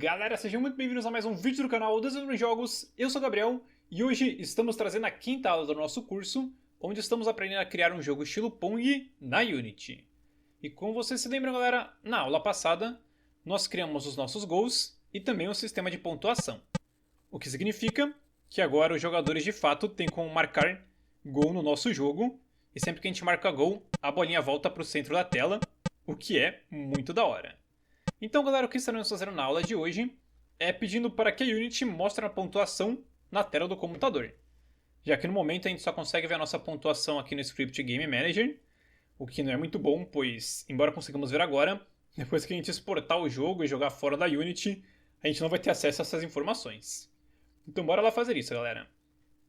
Galera, sejam muito bem-vindos a mais um vídeo do canal Desenvolvendo Jogos. Eu sou o Gabriel e hoje estamos trazendo a quinta aula do nosso curso, onde estamos aprendendo a criar um jogo estilo Pong na Unity. E como vocês se lembram, galera, na aula passada nós criamos os nossos gols e também um sistema de pontuação. O que significa que agora os jogadores de fato têm como marcar gol no nosso jogo, e sempre que a gente marca gol, a bolinha volta para o centro da tela, o que é muito da hora. Então, galera, o que estaremos fazendo na aula de hoje é pedindo para que a Unity mostre a pontuação na tela do computador. Já que no momento a gente só consegue ver a nossa pontuação aqui no Script Game Manager, o que não é muito bom, pois, embora consigamos ver agora, depois que a gente exportar o jogo e jogar fora da Unity, a gente não vai ter acesso a essas informações. Então bora lá fazer isso, galera.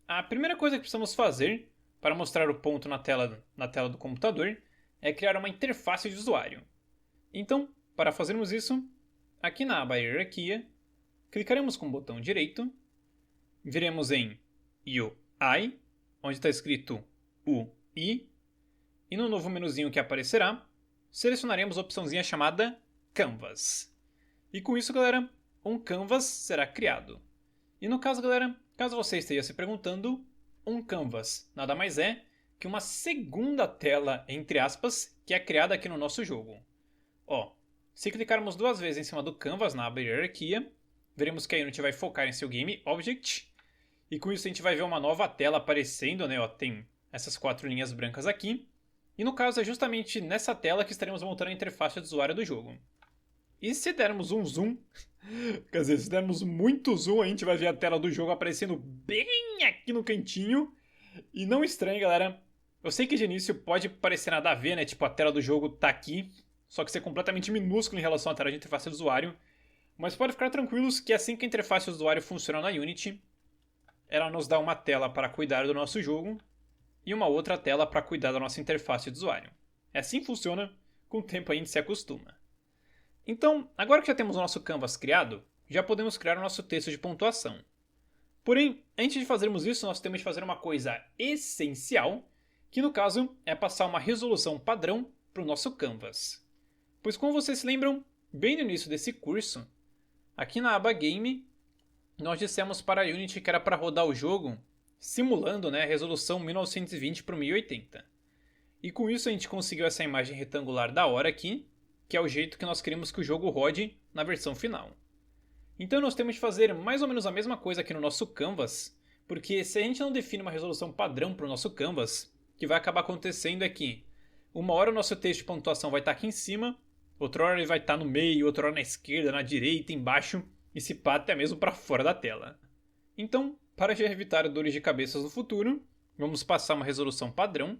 A primeira coisa que precisamos fazer para mostrar o ponto na tela do computador é criar uma interface de usuário. Então, para fazermos isso, aqui na aba Hierarquia, clicaremos com o botão direito, viremos em UI, onde está escrito UI, e no novo menuzinho que aparecerá, selecionaremos a opçãozinha chamada Canvas. E com isso, galera, um Canvas será criado. E no caso, galera, caso você esteja se perguntando, um Canvas nada mais é que uma segunda tela, entre aspas, que é criada aqui no nosso jogo. Se clicarmos duas vezes em cima do Canvas na aba Hierarquia, veremos que a Unity vai focar em seu Game Object, e com isso a gente vai ver uma nova tela aparecendo, né? Tem essas quatro linhas brancas aqui, e no caso é justamente nessa tela que estaremos montando a interface de usuário do jogo. E se dermos um zoom, quer dizer, se dermos muito zoom, a gente vai ver a tela do jogo aparecendo bem aqui no cantinho, e não estranhe, galera, eu sei que de início pode parecer nada a ver, né? Tipo, a tela do jogo tá aqui, só que ser completamente minúsculo em relação à tela de interface do usuário. Mas pode ficar tranquilos que assim que a interface do usuário funciona na Unity, ela nos dá uma tela para cuidar do nosso jogo e uma outra tela para cuidar da nossa interface do usuário. É assim que funciona, com o tempo a gente se acostuma. Então, agora que já temos o nosso canvas criado, já podemos criar o nosso texto de pontuação. Porém, antes de fazermos isso, nós temos de fazer uma coisa essencial, que no caso é passar uma resolução padrão para o nosso canvas. Pois como vocês se lembram, bem no início desse curso, aqui na aba Game, nós dissemos para a Unity que era para rodar o jogo simulando, né, a resolução 1920 por 1080. E com isso a gente conseguiu essa imagem retangular da hora aqui, que é o jeito que nós queremos que o jogo rode na versão final. Então nós temos de fazer mais ou menos a mesma coisa aqui no nosso canvas, porque se a gente não define uma resolução padrão para o nosso canvas, o que vai acabar acontecendo é que uma hora o nosso texto de pontuação vai estar aqui em cima, outra hora ele vai estar no meio, outra hora na esquerda, na direita, embaixo, e se pá até mesmo para fora da tela. Então, para já evitar dores de cabeça no futuro, vamos passar uma resolução padrão.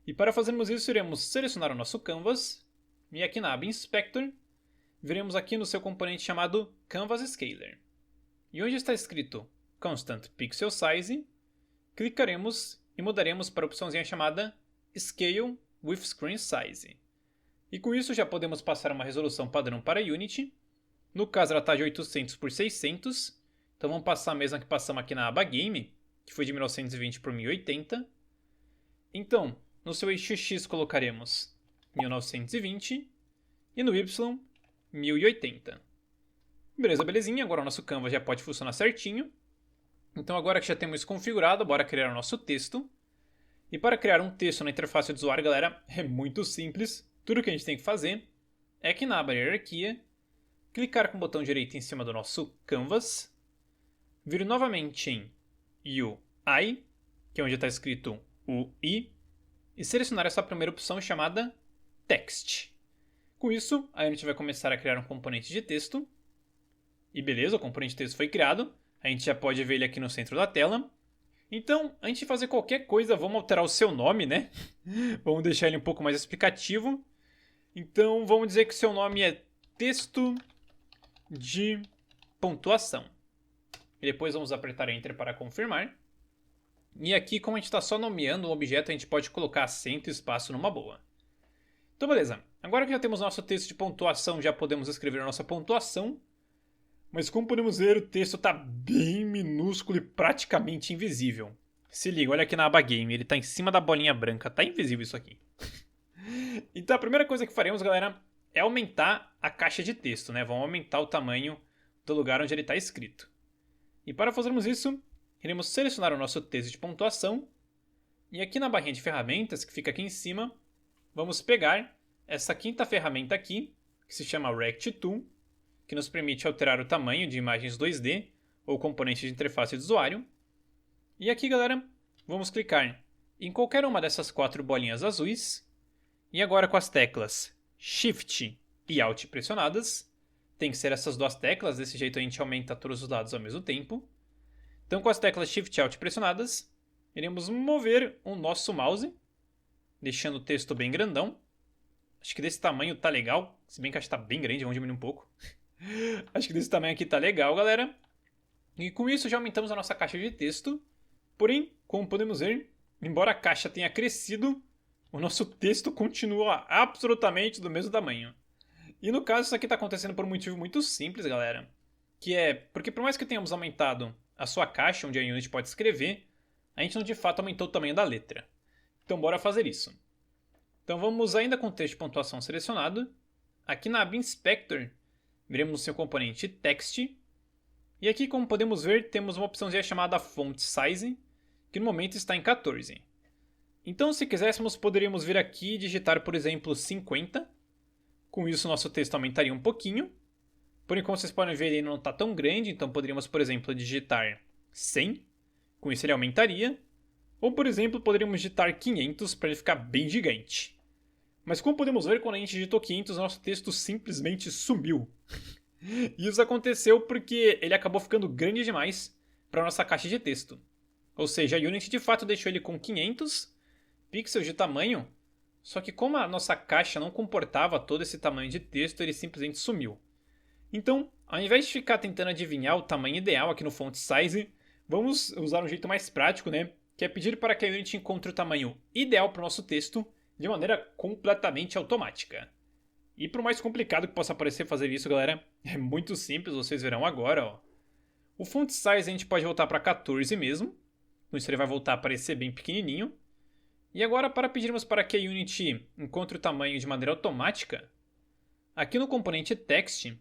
E para fazermos isso, iremos selecionar o nosso canvas, e aqui na aba Inspector, veremos aqui no seu componente chamado Canvas Scaler. E onde está escrito Constant Pixel Size, clicaremos e mudaremos para a opçãozinha chamada Scale with Screen Size. E com isso já podemos passar uma resolução padrão para a Unity. No caso ela está de 800 por 600. Então vamos passar a mesma que passamos aqui na aba Game, que foi de 1920 por 1080. Então, no seu eixo X colocaremos 1920 e no Y 1080. Beleza, belezinha. Agora o nosso Canvas já pode funcionar certinho. Então agora que já temos isso configurado, bora criar o nosso texto. E para criar um texto na interface do usuário, galera, é muito simples. Tudo que a gente tem que fazer é aqui na aba Hierarquia, clicar com o botão direito em cima do nosso Canvas, vir novamente em UI, que é onde está escrito UI, e selecionar essa primeira opção chamada Text. Com isso, a Unity vai começar a criar um componente de texto. E beleza, o componente de texto foi criado. A gente já pode ver ele aqui no centro da tela. Então, antes de fazer qualquer coisa, vamos alterar o seu nome, né? Vamos deixar ele um pouco mais explicativo. Então, vamos dizer que o seu nome é texto de pontuação. E depois vamos apertar Enter para confirmar. E aqui, como a gente está só nomeando um objeto, a gente pode colocar acento e espaço numa boa. Então, beleza. Agora que já temos nosso texto de pontuação, já podemos escrever a nossa pontuação. Mas como podemos ver, o texto está bem minúsculo e praticamente invisível. Se liga, olha aqui na aba Game, ele está em cima da bolinha branca, tá invisível isso aqui. Então a primeira coisa que faremos, galera, é aumentar a caixa de texto, né? Vamos aumentar o tamanho do lugar onde ele está escrito. E para fazermos isso, iremos selecionar o nosso texto de pontuação e aqui na barrinha de ferramentas, que fica aqui em cima, vamos pegar essa quinta ferramenta aqui, que se chama Rect Tool, que nos permite alterar o tamanho de imagens 2D ou componentes de interface de usuário. E aqui, galera, vamos clicar em qualquer uma dessas 4 bolinhas azuis. E agora com as teclas Shift e Alt pressionadas, tem que ser essas 2 teclas, desse jeito a gente aumenta todos os lados ao mesmo tempo. Então com as teclas Shift e Alt pressionadas, iremos mover o nosso mouse, deixando o texto bem grandão. Acho que desse tamanho tá legal, se bem que acho que tá bem grande, vamos diminuir um pouco. Acho que desse tamanho aqui tá legal, galera. E com isso já aumentamos a nossa caixa de texto. Porém, como podemos ver, embora a caixa tenha crescido, o nosso texto continua absolutamente do mesmo tamanho. E no caso, isso aqui está acontecendo por um motivo muito simples, galera. Que é porque por mais que tenhamos aumentado a sua caixa, onde a Unity pode escrever, a gente não de fato aumentou o tamanho da letra. Então bora fazer isso. Então vamos ainda com o texto de pontuação selecionado. Aqui na aba Inspector, veremos no seu componente Text. E aqui, como podemos ver, temos uma opçãozinha chamada Font Size, que no momento está em 14. Então, se quiséssemos, poderíamos vir aqui e digitar, por exemplo, 50. Com isso, nosso texto aumentaria um pouquinho. Porém, como vocês podem ver, ele não está tão grande, então poderíamos, por exemplo, digitar 100. Com isso, ele aumentaria. Ou, por exemplo, poderíamos digitar 500 para ele ficar bem gigante. Mas como podemos ver, quando a gente digitou 500, nosso texto simplesmente sumiu. E isso aconteceu porque ele acabou ficando grande demais para a nossa caixa de texto. Ou seja, a Unity de fato deixou ele com 500 pixels de tamanho, só que como a nossa caixa não comportava todo esse tamanho de texto, ele simplesmente sumiu. Então, ao invés de ficar tentando adivinhar o tamanho ideal aqui no Font Size, vamos usar um jeito mais prático, né? Que é pedir para que a Unity encontre o tamanho ideal para o nosso texto de maneira completamente automática. E por mais complicado que possa parecer fazer isso, galera, é muito simples, vocês verão agora, ó. O Font Size a gente pode voltar para 14 mesmo, com isso ele vai voltar a aparecer bem pequenininho. E agora, para pedirmos para que a Unity encontre o tamanho de maneira automática, aqui no componente Text,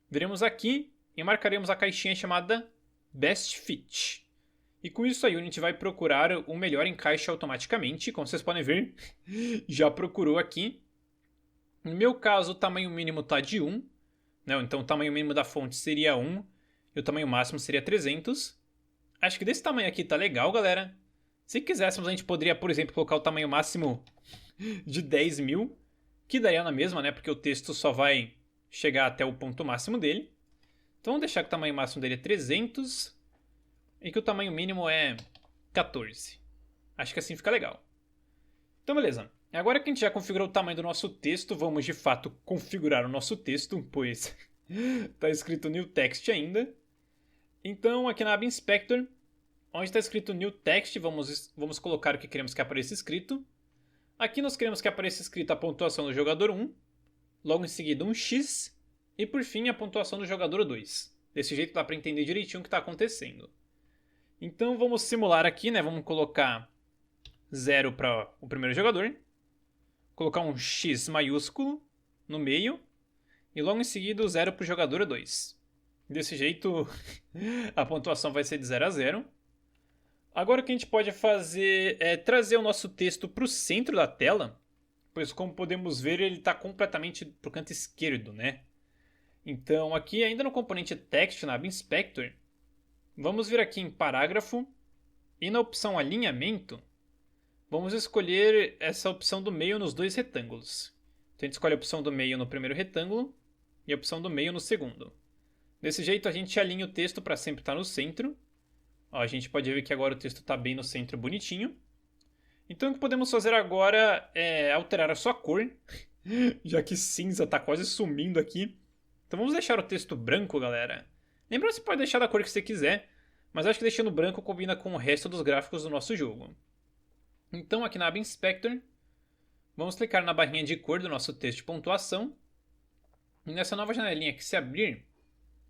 viremos aqui e marcaremos a caixinha chamada Best Fit. E com isso a Unity vai procurar o melhor encaixe automaticamente, como vocês podem ver, já procurou aqui. No meu caso, o tamanho mínimo está de 1, né? Então o tamanho mínimo da fonte seria 1 e o tamanho máximo seria 300. Acho que desse tamanho aqui tá legal, galera. Se quiséssemos, a gente poderia, por exemplo, colocar o tamanho máximo de 10.000, que daria na mesma, né? Porque o texto só vai chegar até o ponto máximo dele. Então vamos deixar que o tamanho máximo dele é 300 e que o tamanho mínimo é 14. Acho que assim fica legal. Então beleza. Agora que a gente já configurou o tamanho do nosso texto, vamos de fato configurar o nosso texto, pois está escrito New Text ainda. Então aqui na aba Inspector, onde está escrito New Text, vamos colocar o que queremos que apareça escrito. Aqui nós queremos que apareça escrito a pontuação do jogador 1, logo em seguida um X, e por fim a pontuação do jogador 2. Desse jeito dá para entender direitinho o que está acontecendo. Então vamos simular aqui, né? Vamos colocar 0 para o primeiro jogador, colocar um X maiúsculo no meio, e logo em seguida o 0 para o jogador 2. Desse jeito a pontuação vai ser de 0 a 0. Agora o que a gente pode fazer é trazer o nosso texto para o centro da tela, pois como podemos ver ele está completamente para o canto esquerdo, né? Então aqui ainda no componente Text, na aba Inspector, vamos vir aqui em Parágrafo e na opção Alinhamento, vamos escolher essa opção do meio nos 2 retângulos. Então a gente escolhe a opção do meio no primeiro retângulo e a opção do meio no segundo. Desse jeito a gente alinha o texto para sempre estar no centro. Ó, a gente pode ver que agora o texto está bem no centro, bonitinho. Então o que podemos fazer agora é alterar a sua cor, já que cinza está quase sumindo aqui. Então vamos deixar o texto branco, galera. Lembrando que você pode deixar da cor que você quiser, mas acho que deixando branco combina com o resto dos gráficos do nosso jogo. Então aqui na aba Inspector, vamos clicar na barrinha de cor do nosso texto de pontuação. E nessa nova janelinha que se abrir,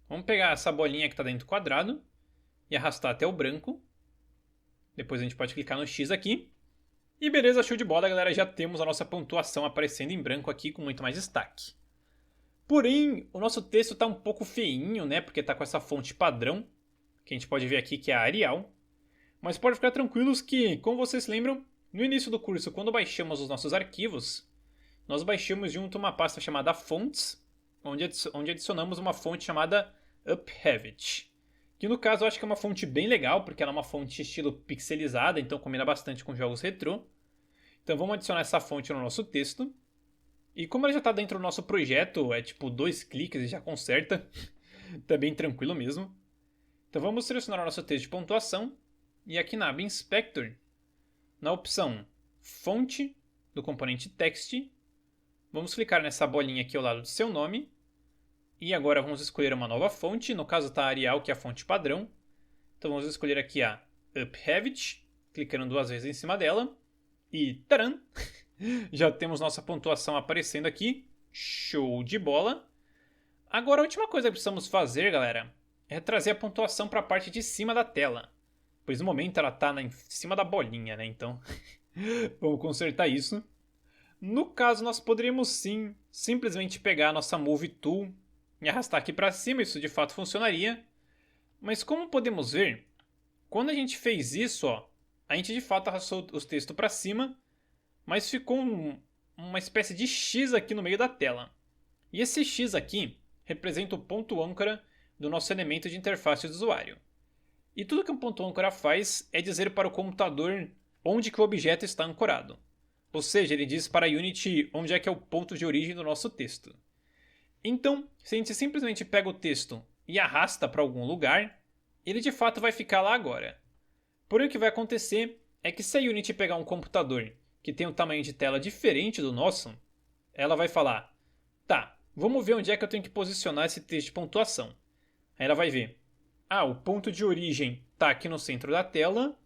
vamos pegar essa bolinha que está dentro do quadrado e arrastar até o branco. Depois a gente pode clicar no X aqui. E beleza, show de bola, galera. Já temos a nossa pontuação aparecendo em branco aqui com muito mais destaque. Porém, o nosso texto está um pouco feinho, né? Porque está com essa fonte padrão, que a gente pode ver aqui que é a Arial. Mas pode ficar tranquilos que, como vocês se lembram, no início do curso, quando baixamos os nossos arquivos, nós baixamos junto uma pasta chamada Fonts, onde adicionamos uma fonte chamada Uphevit. Que no caso eu acho que é uma fonte bem legal, porque ela é uma fonte estilo pixelizada, então combina bastante com jogos retrô. Então vamos adicionar essa fonte no nosso texto. E como ela já está dentro do nosso projeto, é tipo 2 cliques e já conserta. Tá bem tranquilo mesmo. Então vamos selecionar o nosso texto de pontuação. E aqui na aba Inspector, na opção Fonte, do componente Text, vamos clicar nessa bolinha aqui ao lado do seu nome. E agora vamos escolher uma nova fonte, no caso está a Arial, que é a fonte padrão. Então vamos escolher aqui a Uphevit, clicando 2 vezes em cima dela. E taran! Já temos nossa pontuação aparecendo aqui. Show de bola! Agora a última coisa que precisamos fazer, galera, é trazer a pontuação para a parte de cima da tela. Pois no momento ela está em cima da bolinha, né? Então vamos consertar isso. No caso, nós poderíamos sim simplesmente pegar a nossa Move Tool e arrastar aqui para cima, isso de fato funcionaria. Mas como podemos ver, quando a gente fez isso, ó, a gente de fato arrastou o texto para cima, mas ficou uma espécie de X aqui no meio da tela. E esse X aqui representa o ponto âncora do nosso elemento de interface de usuário. E tudo que um ponto âncora faz é dizer para o computador onde que o objeto está ancorado. Ou seja, ele diz para a Unity onde é que é o ponto de origem do nosso texto. Então, se a gente simplesmente pega o texto e arrasta para algum lugar, ele de fato vai ficar lá agora. Porém, o que vai acontecer é que se a Unity pegar um computador que tem um tamanho de tela diferente do nosso, ela vai falar, tá, vamos ver onde é que eu tenho que posicionar esse texto de pontuação. Aí ela vai ver, o ponto de origem está aqui no centro da tela,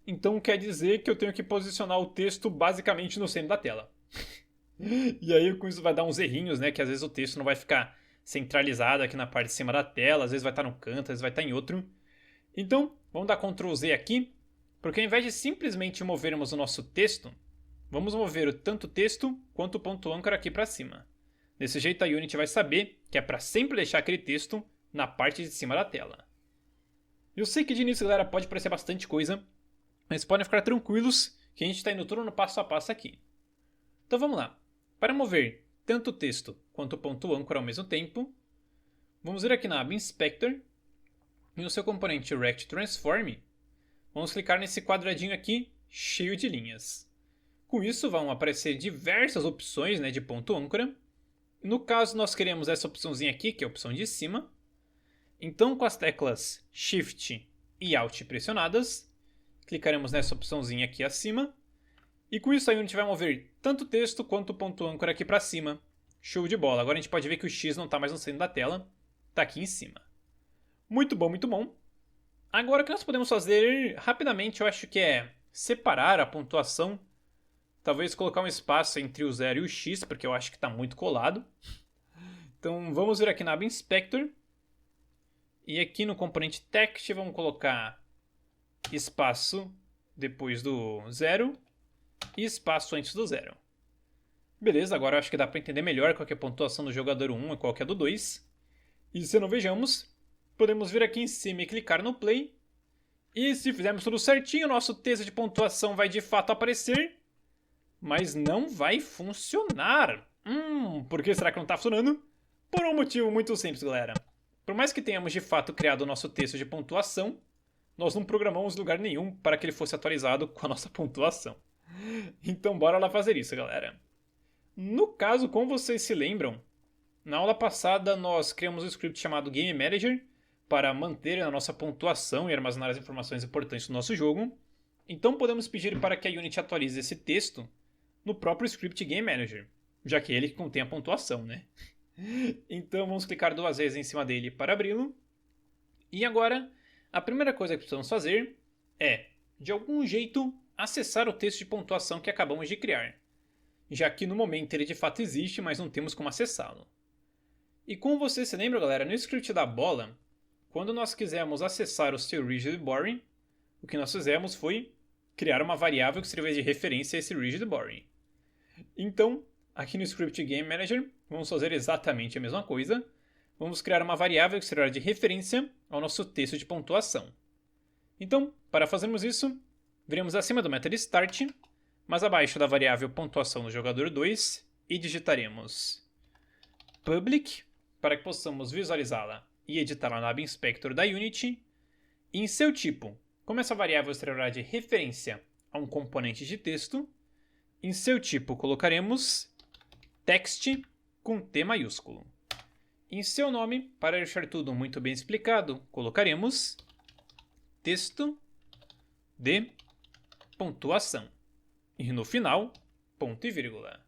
então quer dizer que eu tenho que posicionar o texto basicamente no centro da tela. E aí com isso vai dar uns errinhos, né? Que às vezes o texto não vai ficar centralizado aqui na parte de cima da tela, às vezes vai estar no canto, às vezes vai estar em outro. Então, vamos dar Ctrl Z aqui, porque ao invés de simplesmente movermos o nosso texto, vamos mover tanto o texto quanto o ponto âncora aqui para cima. Desse jeito a Unity vai saber que é para sempre deixar aquele texto na parte de cima da tela. Eu sei que de início, galera, pode parecer bastante coisa, mas podem ficar tranquilos que a gente está indo tudo no passo a passo aqui. Então vamos lá. Para mover tanto o texto quanto o ponto âncora ao mesmo tempo, vamos vir aqui na aba Inspector e no seu componente Rect Transform, vamos clicar nesse quadradinho aqui cheio de linhas. Com isso vão aparecer diversas opções, né, de ponto âncora. No caso nós queremos essa opçãozinha aqui, que é a opção de cima. Então com as teclas Shift e Alt pressionadas, clicaremos nessa opçãozinha aqui acima. E com isso a Unity vai mover tanto o texto quanto o ponto âncora aqui para cima. Show de bola. Agora a gente pode ver que o X não está mais no centro da tela, está aqui em cima. Muito bom, muito bom. Agora o que nós podemos fazer rapidamente, eu acho que é separar a pontuação. Talvez colocar um espaço entre o 0 e o X, porque eu acho que está muito colado. Então vamos vir aqui na aba Inspector. E aqui no componente Text vamos colocar espaço depois do 0. E espaço antes do 0. Beleza, agora eu acho que dá para entender melhor qual é a pontuação do jogador 1 e qual é a do 2. E se não vejamos, podemos vir aqui em cima e clicar no Play. E se fizermos tudo certinho, nosso texto de pontuação vai de fato aparecer. Mas não vai funcionar. Por que será que não está funcionando? Por um motivo muito simples, galera. Por mais que tenhamos de fato criado o nosso texto de pontuação, nós não programamos lugar nenhum para que ele fosse atualizado com a nossa pontuação. Então bora lá fazer isso, galera. No caso, como vocês se lembram, na aula passada nós criamos um script chamado Game Manager para manter a nossa pontuação e armazenar as informações importantes do nosso jogo. Então podemos pedir para que a Unity atualize esse texto no próprio script Game Manager, já que é ele que contém a pontuação, né? Então vamos clicar 2 vezes em cima dele para abri-lo. E agora, a primeira coisa que precisamos fazer é, de algum jeito, acessar o texto de pontuação que acabamos de criar, já que no momento ele de fato existe, mas não temos como acessá-lo. E como você se lembra, galera, no script da bola, quando nós quisemos acessar o seu Rigid Body, o que nós fizemos foi criar uma variável que servia de referência a esse Rigid Body. Então, aqui no script Game Manager, vamos fazer exatamente a mesma coisa. Vamos criar uma variável que será de referência ao nosso texto de pontuação. Então, para fazermos isso, viremos acima do método start, mas abaixo da variável pontuação do jogador 2 e digitaremos public, para que possamos visualizá-la e editá-la na aba Inspector da Unity. E em seu tipo, como essa variável será de referência a um componente de texto, em seu tipo colocaremos text com T maiúsculo. Em seu nome, para deixar tudo muito bem explicado, colocaremos texto de pontuação. E no final, ponto e vírgula.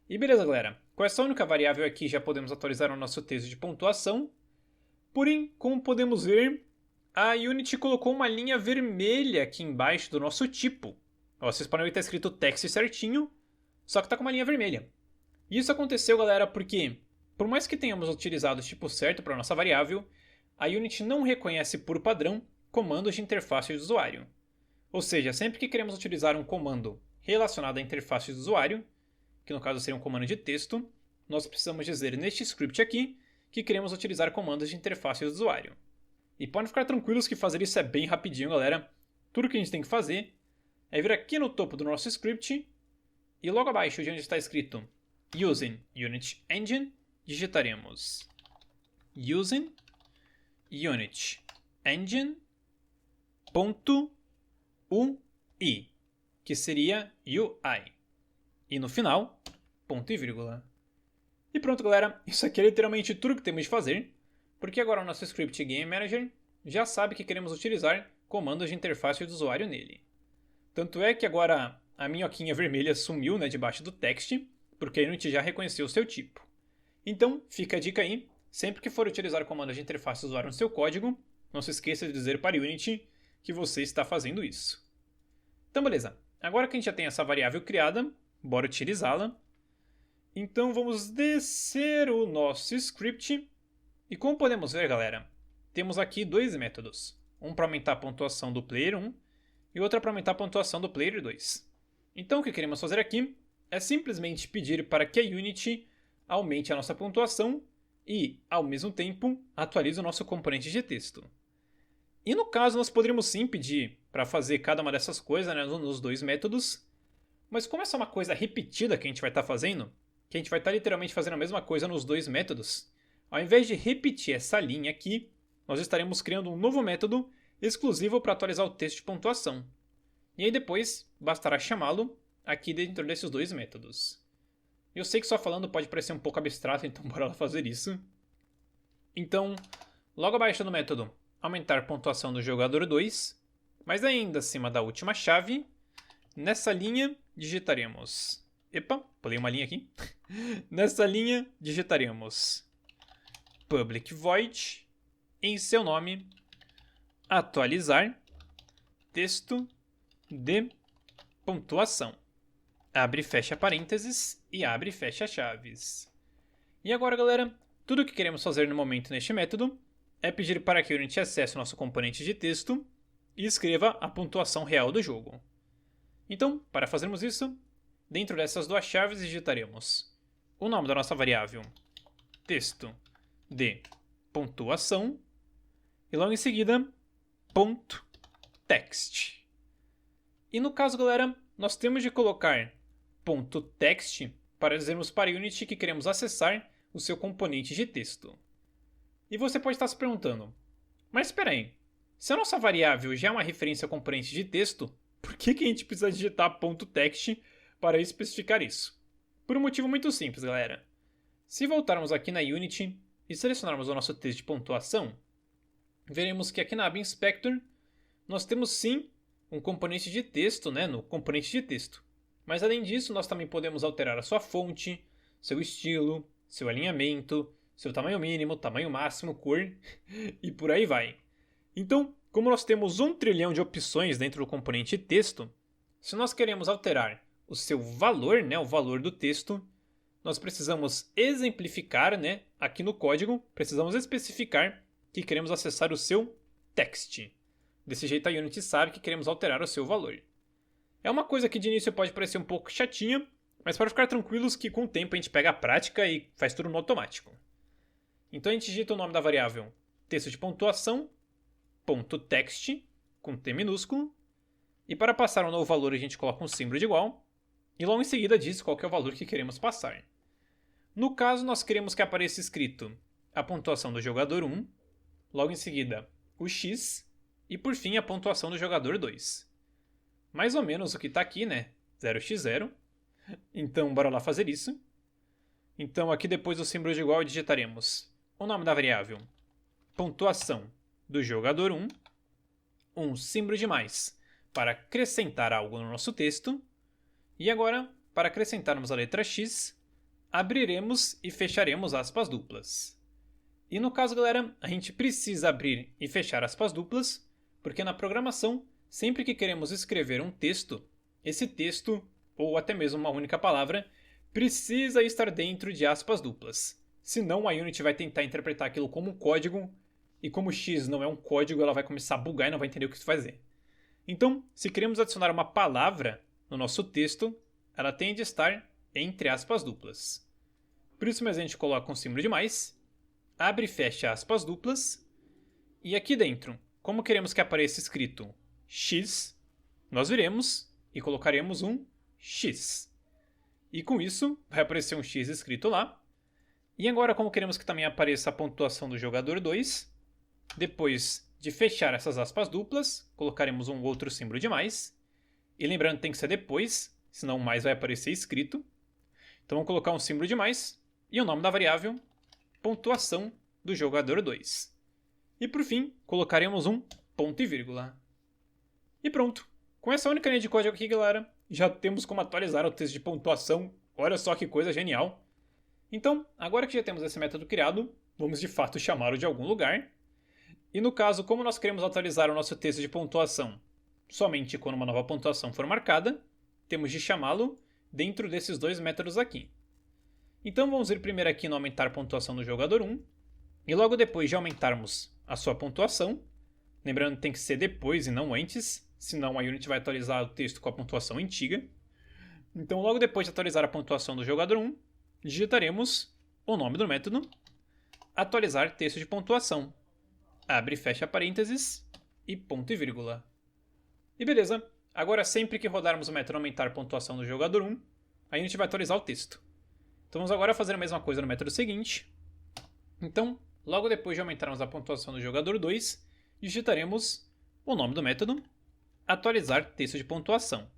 E beleza, galera. Com essa única variável aqui já podemos atualizar o nosso texto de pontuação. Porém, como podemos ver, a Unity colocou uma linha vermelha aqui embaixo do nosso tipo. Ó, vocês podem ver que está escrito text certinho, só que está com uma linha vermelha. E isso aconteceu, galera, porque por mais que tenhamos utilizado o tipo certo para a nossa variável, a Unity não reconhece por padrão comandos de interface de usuário. Ou seja, sempre que queremos utilizar um comando relacionado à interface de usuário, que no caso seria um comando de texto, nós precisamos dizer neste script aqui que queremos utilizar comandos de interface de usuário. E podem ficar tranquilos que fazer isso é bem rapidinho, galera. Tudo que a gente tem que fazer é vir aqui no topo do nosso script e logo abaixo de onde está escrito Using Unity Engine, digitaremos Using Unity Engine .ui, que seria UI. E no final, ponto e vírgula. E pronto, galera. Isso aqui é literalmente tudo que temos de fazer, porque agora o nosso Script Game Manager já sabe que queremos utilizar comandos de interface do usuário nele. Tanto é que agora a minhoquinha vermelha sumiu, né, debaixo do text, porque a Unity já reconheceu o seu tipo. Então, fica a dica aí, sempre que for utilizar comandos de interface do usuário no seu código, não se esqueça de dizer para a Unity que você está fazendo isso. Então, beleza. Agora que a gente já tem essa variável criada, bora utilizá-la. Então, vamos descer o nosso script. E como podemos ver, galera, temos aqui dois métodos. Um para aumentar a pontuação do player 1 e outro para aumentar a pontuação do player 2. Então, o que queremos fazer aqui é simplesmente pedir para que a Unity aumente a nossa pontuação e, ao mesmo tempo, atualize o nosso componente de texto. E no caso, nós poderíamos sim pedir para fazer cada uma dessas coisas, né, nos dois métodos. Mas como essa é uma coisa repetida que a gente vai estar fazendo, que a gente vai estar literalmente fazendo a mesma coisa nos dois métodos, ao invés de repetir essa linha aqui, nós estaremos criando um novo método exclusivo para atualizar o texto de pontuação. E aí depois, bastará chamá-lo aqui dentro desses dois métodos. Eu sei que só falando pode parecer um pouco abstrato, então bora lá fazer isso. Então, logo abaixo do método aumentar pontuação do jogador 2, mas ainda acima da última chave, nessa linha digitaremos... Epa, pulei uma linha aqui. Nessa linha digitaremos public void, em seu nome, atualizar texto de pontuação. Abre e fecha parênteses e abre e fecha chaves. E agora, galera, tudo o que queremos fazer no momento neste método é pedir para que a Unity acesse o nosso componente de texto e escreva a pontuação real do jogo. Então, para fazermos isso, dentro dessas duas chaves digitaremos o nome da nossa variável, texto de pontuação, e logo em seguida, ponto text. E no caso, galera, nós temos de colocar ponto text para dizermos para a Unity que queremos acessar o seu componente de texto. E você pode estar se perguntando, mas espera aí, se a nossa variável já é uma referência ao componente de texto, por que a gente precisa digitar ponto text para especificar isso? Por um motivo muito simples, galera. Se voltarmos aqui na Unity e selecionarmos o nosso texto de pontuação, veremos que aqui na aba Inspector nós temos sim um componente de texto, né, no componente de texto. Mas além disso, nós também podemos alterar a sua fonte, seu estilo, seu alinhamento, seu tamanho mínimo, tamanho máximo, cor e por aí vai. Então, como nós temos 1 trilhão de opções dentro do componente texto, se nós queremos alterar o seu valor, né, o valor do texto, nós precisamos exemplificar, né, aqui no código, precisamos especificar que queremos acessar o seu text. Desse jeito a Unity sabe que queremos alterar o seu valor. É uma coisa que de início pode parecer um pouco chatinha, mas para ficar tranquilos que com o tempo a gente pega a prática e faz tudo no automático. Então a gente digita o nome da variável texto de pontuação, ponto text, com T minúsculo, e para passar um novo valor a gente coloca um símbolo de igual, e logo em seguida diz qual que é o valor que queremos passar. No caso, nós queremos que apareça escrito a pontuação do jogador 1, logo em seguida o X, e por fim a pontuação do jogador 2. Mais ou menos o que está aqui, né? 0x0. Então, bora lá fazer isso. Então, aqui depois do símbolo de igual, digitaremos o nome da variável, pontuação do jogador 1, um símbolo de mais para acrescentar algo no nosso texto, e agora, para acrescentarmos a letra X, abriremos e fecharemos aspas duplas. E no caso, galera, a gente precisa abrir e fechar aspas duplas, porque na programação, sempre que queremos escrever um texto, esse texto, ou até mesmo uma única palavra, precisa estar dentro de aspas duplas. Senão a Unity vai tentar interpretar aquilo como um código, e como X não é um código, ela vai começar a bugar e não vai entender o que isso fazer. Então, se queremos adicionar uma palavra no nosso texto, ela tem de estar entre aspas duplas. Por isso mesmo a gente coloca um símbolo de mais, abre e fecha aspas duplas, e aqui dentro, como queremos que apareça escrito X, nós viremos e colocaremos um X. E com isso, vai aparecer um X escrito lá. E agora, como queremos que também apareça a pontuação do jogador 2, depois de fechar essas aspas duplas, colocaremos um outro símbolo de mais. E lembrando que tem que ser depois, senão o mais vai aparecer escrito. Então vamos colocar um símbolo de mais e o nome da variável, pontuação do jogador 2. E por fim, colocaremos um ponto e vírgula. E pronto. Com essa única linha de código aqui, galera, já temos como atualizar o texto de pontuação. Olha só que coisa genial. Então, agora que já temos esse método criado, vamos de fato chamá-lo de algum lugar. E no caso, como nós queremos atualizar o nosso texto de pontuação somente quando uma nova pontuação for marcada, temos de chamá-lo dentro desses dois métodos aqui. Então vamos ir primeiro aqui no aumentar pontuação do jogador 1, e logo depois de aumentarmos a sua pontuação, lembrando que tem que ser depois e não antes, senão a Unity vai atualizar o texto com a pontuação antiga. Então logo depois de atualizar a pontuação do jogador 1, digitaremos o nome do método, atualizar texto de pontuação, abre e fecha parênteses e ponto e vírgula. E beleza, agora sempre que rodarmos o método aumentar pontuação do jogador 1, a Unity vai atualizar o texto. Então vamos agora fazer a mesma coisa no método seguinte. Então, logo depois de aumentarmos a pontuação do jogador 2, digitaremos o nome do método, atualizar texto de pontuação,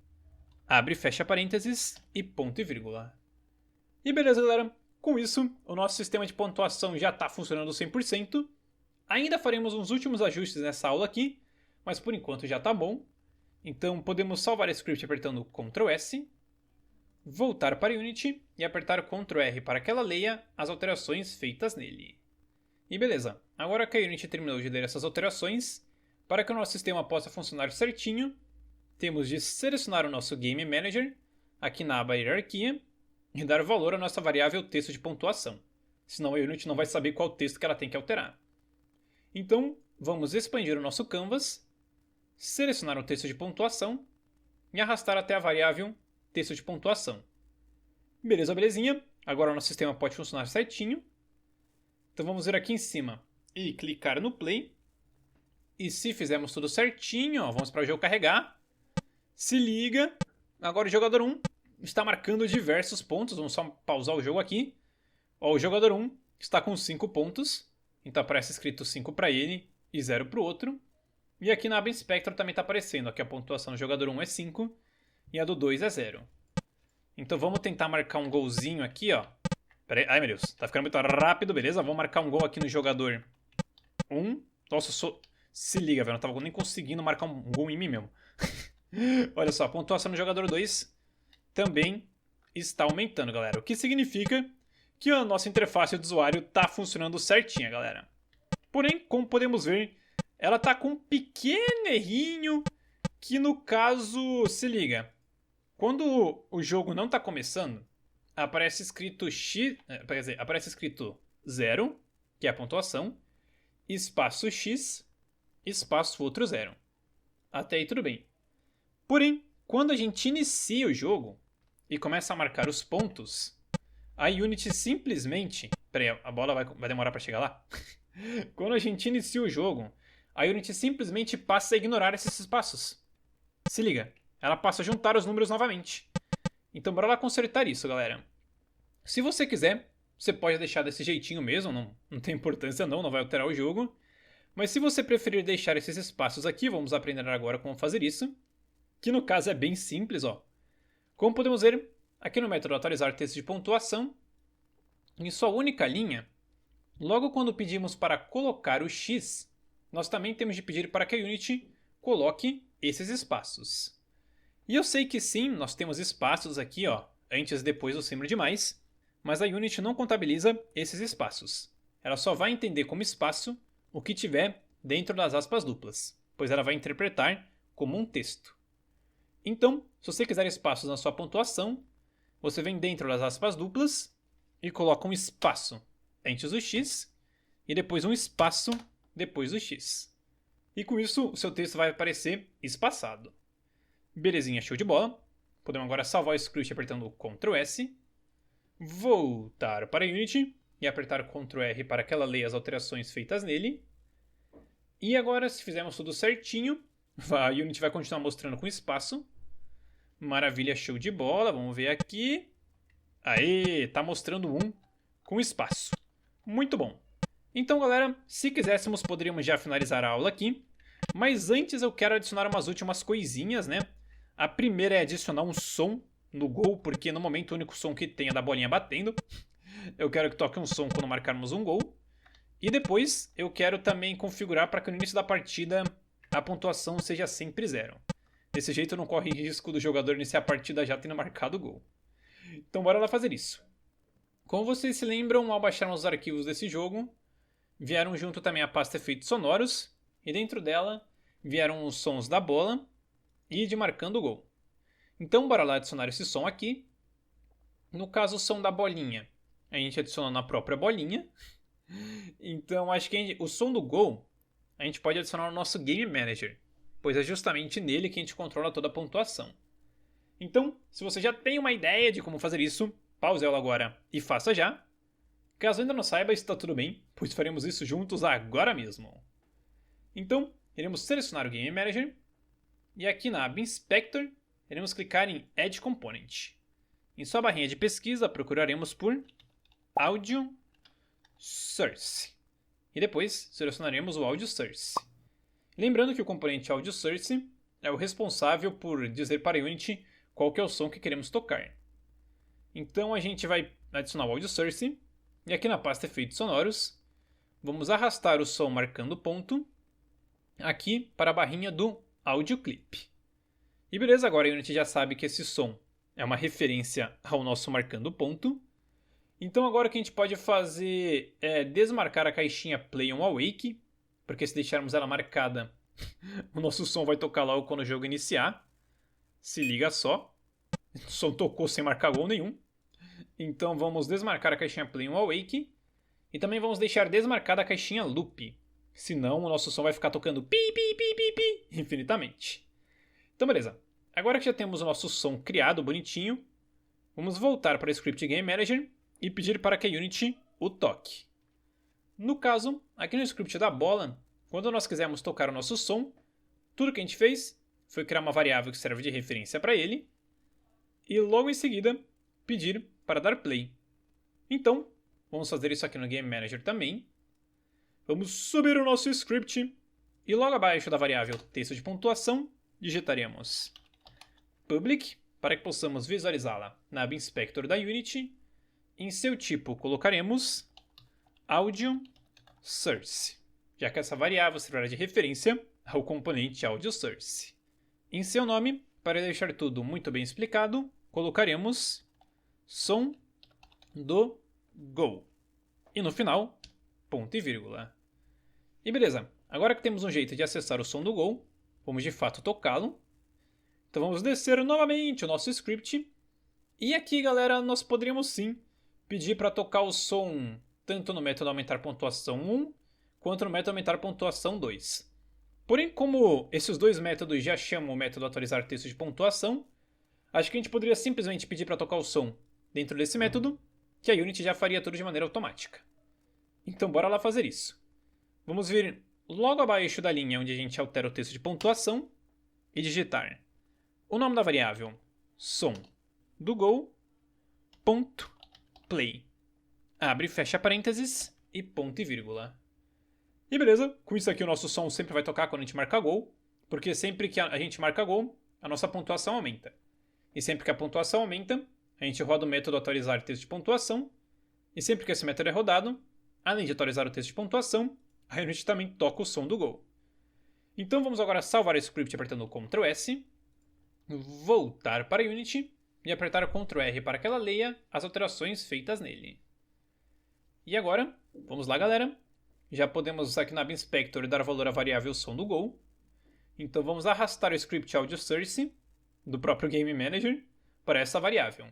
abre e fecha parênteses e ponto e vírgula. E beleza, galera, com isso o nosso sistema de pontuação já está funcionando 100%. Ainda faremos uns últimos ajustes nessa aula aqui, mas por enquanto já está bom. Então podemos salvar esse script apertando Ctrl S, voltar para Unity e apertar Ctrl R para que ela leia as alterações feitas nele. E beleza, agora que a Unity terminou de ler essas alterações, para que o nosso sistema possa funcionar certinho, temos de selecionar o nosso Game Manager aqui na aba Hierarquia e dar valor à nossa variável texto de pontuação, senão a Unity não vai saber qual texto que ela tem que alterar. Então, vamos expandir o nosso canvas, selecionar o texto de pontuação e arrastar até a variável texto de pontuação. Beleza, belezinha? Agora o nosso sistema pode funcionar certinho. Então vamos vir aqui em cima e clicar no play. E se fizermos tudo certinho, ó, vamos para o jogo carregar. Se liga, agora o jogador 1 está marcando diversos pontos. Vamos só pausar o jogo aqui. Ó, o jogador 1 está com 5 pontos. Então aparece escrito 5 para ele e 0 para o outro. E aqui na aba Inspector também está aparecendo. Aqui a pontuação do jogador 1 é 5 e a do 2 é 0. Então vamos tentar marcar um golzinho aqui, ó. Pera aí. Ai, meu Deus. Tá ficando muito rápido, beleza? Vamos marcar um gol aqui no jogador 1. Nossa, se liga, velho. Não tava nem conseguindo marcar um gol em mim mesmo. Olha só, a pontuação no jogador 2 também está aumentando, galera. O que significa que a nossa interface de usuário está funcionando certinha, galera. Porém, como podemos ver, ela está com um pequeno errinho que no caso, se liga, quando o jogo não está começando, aparece escrito X, quer dizer, aparece escrito 0, que é a pontuação, espaço X, espaço outro 0. Até aí tudo bem. Porém, quando a gente inicia o jogo, e começa a marcar os pontos, a Unity simplesmente... Pera aí, a bola vai demorar para chegar lá? Quando a gente inicia o jogo, a Unity simplesmente passa a ignorar esses espaços. Se liga, ela passa a juntar os números novamente. Então bora lá consertar isso, galera. Se você quiser, você pode deixar desse jeitinho mesmo, não tem importância não vai alterar o jogo. Mas se você preferir deixar esses espaços aqui, vamos aprender agora como fazer isso. Que no caso é bem simples, ó. Como podemos ver, aqui no método atualizar texto de pontuação, em sua única linha, logo quando pedimos para colocar o X, nós também temos de pedir para que a Unity coloque esses espaços. E eu sei que sim, nós temos espaços aqui, ó, antes e depois do símbolo de mais, mas a Unity não contabiliza esses espaços. Ela só vai entender como espaço o que tiver dentro das aspas duplas, pois ela vai interpretar como um texto. Então, se você quiser espaços na sua pontuação, você vem dentro das aspas duplas e coloca um espaço antes do X e depois um espaço depois do X. E com isso, o seu texto vai aparecer espaçado. Belezinha, show de bola. Podemos agora salvar o script apertando Ctrl S, voltar para a Unity e apertar Ctrl R para que ela leia as alterações feitas nele. E agora, se fizermos tudo certinho, a Unity vai continuar mostrando com espaço. Maravilha, show de bola. Vamos ver aqui. Aê, tá mostrando um com espaço. Muito bom. Então, galera, se quiséssemos, poderíamos já finalizar a aula aqui. Mas antes eu quero adicionar umas últimas coisinhas, né? A primeira é adicionar um som no gol, porque no momento o único som que tem é da bolinha batendo. Eu quero que toque um som quando marcarmos um gol. E depois eu quero também configurar para que no início da partida a pontuação seja sempre 0. Desse jeito não corre risco do jogador iniciar a partida já tendo marcado o gol. Então bora lá fazer isso. Como vocês se lembram, ao baixarmos os arquivos desse jogo, vieram junto também a pasta efeitos sonoros, e dentro dela vieram os sons da bola e de marcando o gol. Então bora lá adicionar esse som aqui. No caso o som da bolinha, a gente adiciona na própria bolinha. Então acho que o som do gol a gente pode adicionar no nosso Game Manager, pois é justamente nele que a gente controla toda a pontuação. Então, se você já tem uma ideia de como fazer isso, pause ela agora e faça já. Caso ainda não saiba, está tudo bem, pois faremos isso juntos agora mesmo. Então, iremos selecionar o Game Manager e aqui na aba Inspector, iremos clicar em Add Component. Em sua barrinha de pesquisa, procuraremos por Audio Source e depois selecionaremos o Audio Source. Lembrando que o componente Audio Source é o responsável por dizer para a Unity qual que é o som que queremos tocar. Então a gente vai adicionar o Audio Source e aqui na pasta Efeitos Sonoros vamos arrastar o som marcando ponto aqui para a barrinha do Audio Clip. E beleza, agora a Unity já sabe que esse som é uma referência ao nosso marcando ponto. Então agora o que a gente pode fazer é desmarcar a caixinha Play on Awake, porque se deixarmos ela marcada, o nosso som vai tocar logo quando o jogo iniciar. Se liga só, o som tocou sem marcar gol nenhum. Então vamos desmarcar a caixinha Play on Awake e também vamos deixar desmarcada a caixinha Loop, senão o nosso som vai ficar tocando pi pi pi pi pi infinitamente. Então beleza, agora que já temos o nosso som criado bonitinho, vamos voltar para o Script Game Manager e pedir para que a Unity o toque. No caso, aqui no script da bola, quando nós quisermos tocar o nosso som, tudo que a gente fez foi criar uma variável que serve de referência para ele e logo em seguida pedir para dar play. Então, vamos fazer isso aqui no Game Manager também. Vamos subir o nosso script e logo abaixo da variável texto de pontuação, digitaremos public para que possamos visualizá-la na aba Inspector da Unity. Em seu tipo, colocaremos Audio Source, já que essa variável será de referência ao componente Audio Source. Em seu nome, para deixar tudo muito bem explicado, colocaremos som do Go. E no final, ponto e vírgula. E beleza, agora que temos um jeito de acessar o som do Go, vamos de fato tocá-lo. Então vamos descer novamente o nosso script. E aqui, galera, nós poderíamos sim pedir para tocar o som tanto no método aumentar pontuação 1 quanto no método aumentar pontuação 2. Porém, como esses dois métodos já chamam o método atualizar texto de pontuação, acho que a gente poderia simplesmente pedir para tocar o som dentro desse método, que a Unity já faria tudo de maneira automática. Então bora lá fazer isso. Vamos vir logo abaixo da linha onde a gente altera o texto de pontuação e digitar o nome da variável som do Go, ponto, play. Abre e fecha parênteses e ponto e vírgula. E beleza, com isso aqui o nosso som sempre vai tocar quando a gente marca Go, porque sempre que a gente marca Go, a nossa pontuação aumenta. E sempre que a pontuação aumenta, a gente roda o método atualizar texto de pontuação, e sempre que esse método é rodado, além de atualizar o texto de pontuação, a Unity também toca o som do Go. Então vamos agora salvar esse script apertando Ctrl S, voltar para a Unity e apertar Ctrl R para que ela leia as alterações feitas nele. E agora, vamos lá galera, já podemos aqui na App Inspector dar valor à variável som do Go. Então vamos arrastar o script audio source do próprio Game Manager para essa variável.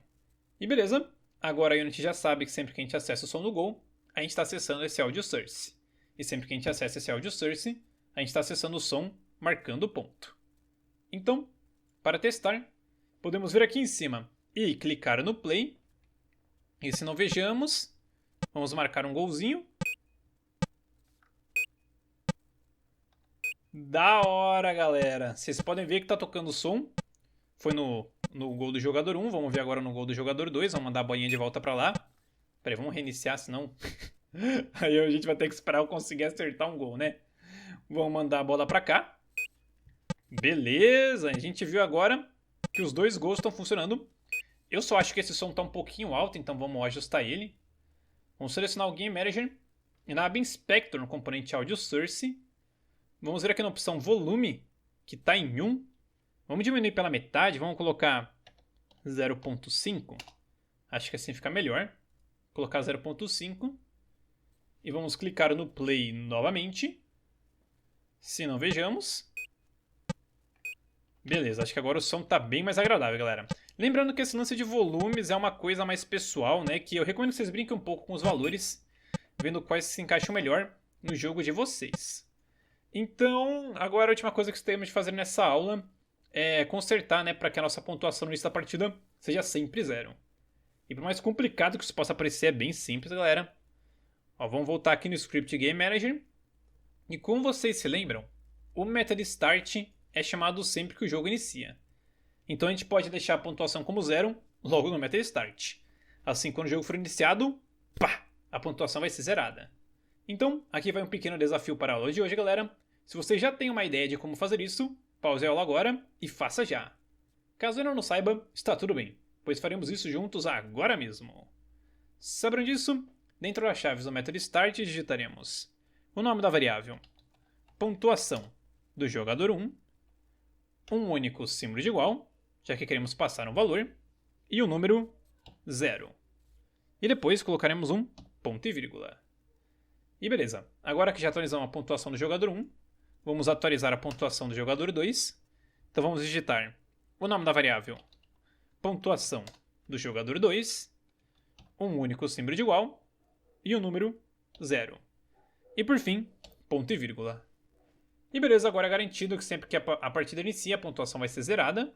E beleza, agora a Unity já sabe que sempre que a gente acessa o som do Go, a gente está acessando esse audio source. E sempre que a gente acessa esse audio source, a gente está acessando o som marcando o ponto. Então, para testar, podemos vir aqui em cima e clicar no play. E se não vejamos, vamos marcar um golzinho. Da hora, galera! Vocês podem ver que está tocando o som. Foi no gol do jogador 1, vamos ver agora no gol do jogador 2. Vamos mandar a bolinha de volta para lá. Peraí, vamos reiniciar, senão... Aí a gente vai ter que esperar eu conseguir acertar um gol, né? Vamos mandar a bola para cá. Beleza, a gente viu agora que os dois gols estão funcionando. Eu só acho que esse som está um pouquinho alto, então vamos ajustar ele. Vamos selecionar o Game Manager e na App Inspector, no componente Audio Source, vamos ver aqui na opção Volume, que está em 1. Vamos diminuir pela metade, vamos colocar 0.5. Acho que assim fica melhor. Colocar 0.5. E vamos clicar no Play novamente. Se não vejamos. Beleza, acho que agora o som está bem mais agradável, galera. Lembrando que esse lance de volumes é uma coisa mais pessoal, né? Que eu recomendo que vocês brinquem um pouco com os valores, vendo quais se encaixam melhor no jogo de vocês. Então, agora a última coisa que temos de fazer nessa aula é consertar, né? Para que a nossa pontuação no início da partida seja sempre 0. E por mais complicado que isso possa parecer, é bem simples, galera. Ó, vamos voltar aqui no Script Game Manager. E como vocês se lembram, o método Start é chamado sempre que o jogo inicia. Então a gente pode deixar a pontuação como 0 logo no método Start. Assim, quando o jogo for iniciado, pá, a pontuação vai ser zerada. Então, aqui vai um pequeno desafio para a aula de hoje, galera. Se você já tem uma ideia de como fazer isso, pause a aula agora e faça já. Caso ainda não saiba, está tudo bem, pois faremos isso juntos agora mesmo. Sabendo disso, dentro das chaves do método Start digitaremos o nome da variável, pontuação do jogador 1, um único símbolo de igual, já que queremos passar um valor, e o número 0. E depois colocaremos um ponto e vírgula. E beleza, agora que já atualizamos a pontuação do jogador 1, vamos atualizar a pontuação do jogador 2. Então vamos digitar o nome da variável, pontuação do jogador 2, um único símbolo de igual, e o número 0. E por fim, ponto e vírgula. E beleza, agora é garantido que sempre que a partida inicia, a pontuação vai ser zerada.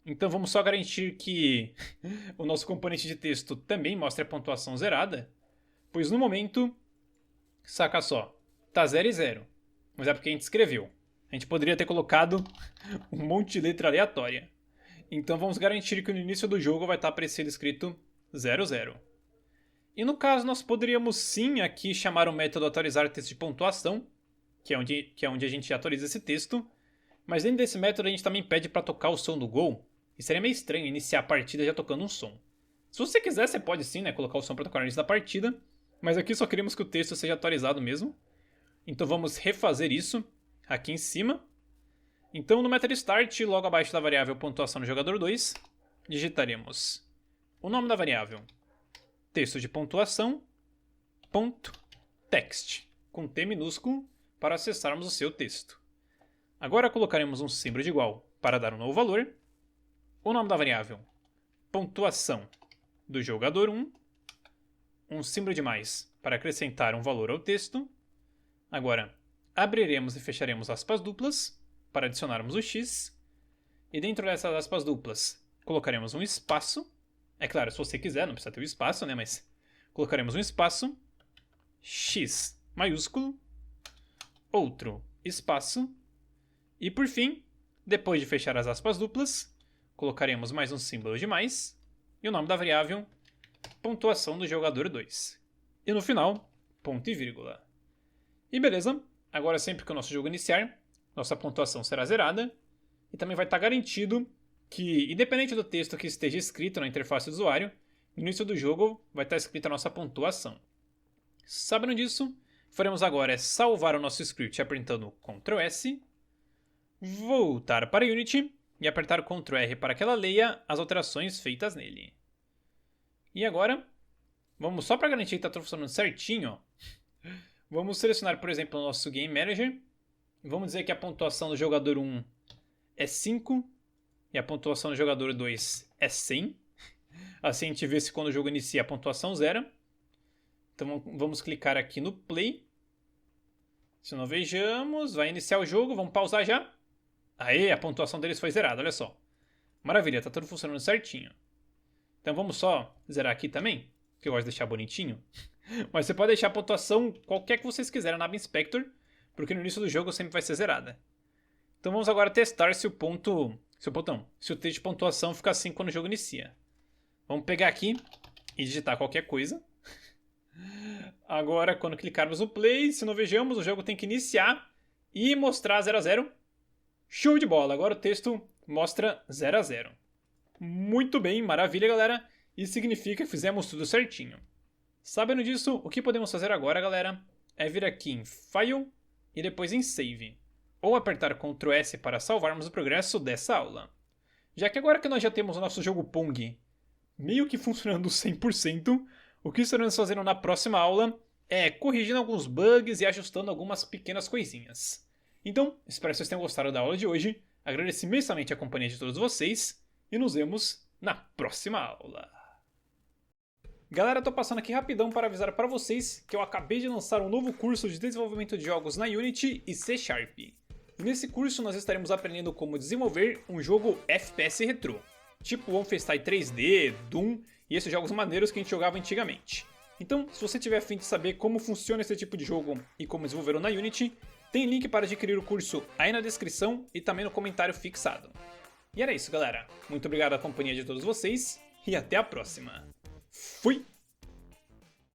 Então vamos só garantir que o nosso componente de texto também mostre a pontuação zerada. Pois no momento, saca só, tá 0 e 0. Mas é porque a gente escreveu. A gente poderia ter colocado um monte de letra aleatória. Então vamos garantir que no início do jogo vai estar aparecendo escrito 00. E no caso nós poderíamos sim aqui chamar o método atualizar texto de pontuação, que é onde a gente atualiza esse texto, mas dentro desse método a gente também pede para tocar o som do Go, e seria meio estranho iniciar a partida já tocando um som. Se você quiser, você pode sim, né, colocar o som para tocar no início da partida, mas aqui só queremos que o texto seja atualizado mesmo. Então vamos refazer isso aqui em cima. Então no método Start, logo abaixo da variável pontuação do jogador 2, digitaremos o nome da variável, texto de pontuação, ponto, text, com T minúsculo, para acessarmos o seu texto. Agora colocaremos um símbolo de igual para dar um novo valor, o nome da variável, pontuação do jogador 1, um símbolo de mais para acrescentar um valor ao texto. Agora abriremos e fecharemos aspas duplas para adicionarmos o X, e dentro dessas aspas duplas colocaremos um espaço. É claro, se você quiser, não precisa ter o espaço, né? Mas colocaremos um espaço, X maiúsculo, outro espaço, e por fim, depois de fechar as aspas duplas, colocaremos mais um símbolo de mais, e o nome da variável, pontuação do jogador 2. E no final, ponto e vírgula. E beleza, agora sempre que o nosso jogo iniciar, nossa pontuação será zerada, e também vai estar garantido que, independente do texto que esteja escrito na interface do usuário, no início do jogo vai estar escrita a nossa pontuação. Sabendo disso, faremos agora é salvar o nosso script apertando Ctrl S, voltar para Unity e apertar Ctrl R para que ela leia as alterações feitas nele. E agora, vamos só para garantir que está tudo funcionando certinho, vamos selecionar, por exemplo, o nosso Game Manager. Vamos dizer que a pontuação do jogador 1 é 5 e a pontuação do jogador 2 é 100. Assim a gente vê se quando o jogo inicia a pontuação zero. Então vamos clicar aqui no Play. Se não vejamos, vai iniciar o jogo, vamos pausar já. Aê, a pontuação deles foi zerada, olha só. Maravilha, tá tudo funcionando certinho. Então vamos só zerar aqui também, que eu gosto de deixar bonitinho. Mas você pode deixar a pontuação qualquer que vocês quiserem na aba Inspector, porque no início do jogo sempre vai ser zerada. Então vamos agora testar se o texto de pontuação fica assim quando o jogo inicia. Vamos pegar aqui e digitar qualquer coisa. Agora, quando clicarmos no play, se não vejamos, o jogo tem que iniciar e mostrar 0 a 0. Show de bola! Agora o texto mostra 0 a 0. Muito bem, maravilha, galera. Isso significa que fizemos tudo certinho. Sabendo disso, o que podemos fazer agora, galera, é vir aqui em File e depois em Save. Ou apertar Ctrl S para salvarmos o progresso dessa aula. Já que agora que nós já temos o nosso jogo Pong meio que funcionando 100%, o que estaremos fazendo na próxima aula é corrigindo alguns bugs e ajustando algumas pequenas coisinhas. Então, espero que vocês tenham gostado da aula de hoje, agradeço imensamente a companhia de todos vocês e nos vemos na próxima aula. Galera, tô passando aqui rapidão para avisar para vocês que eu acabei de lançar um novo curso de desenvolvimento de jogos na Unity e C#. Nesse curso nós estaremos aprendendo como desenvolver um jogo FPS retrô, tipo Wolfenstein 3D, Doom e esses jogos maneiros que a gente jogava antigamente. Então, se você tiver a fim de saber como funciona esse tipo de jogo e como desenvolver na Unity, tem link para adquirir o curso aí na descrição e também no comentário fixado. E era isso, galera. Muito obrigado à companhia de todos vocês e até a próxima. Fui!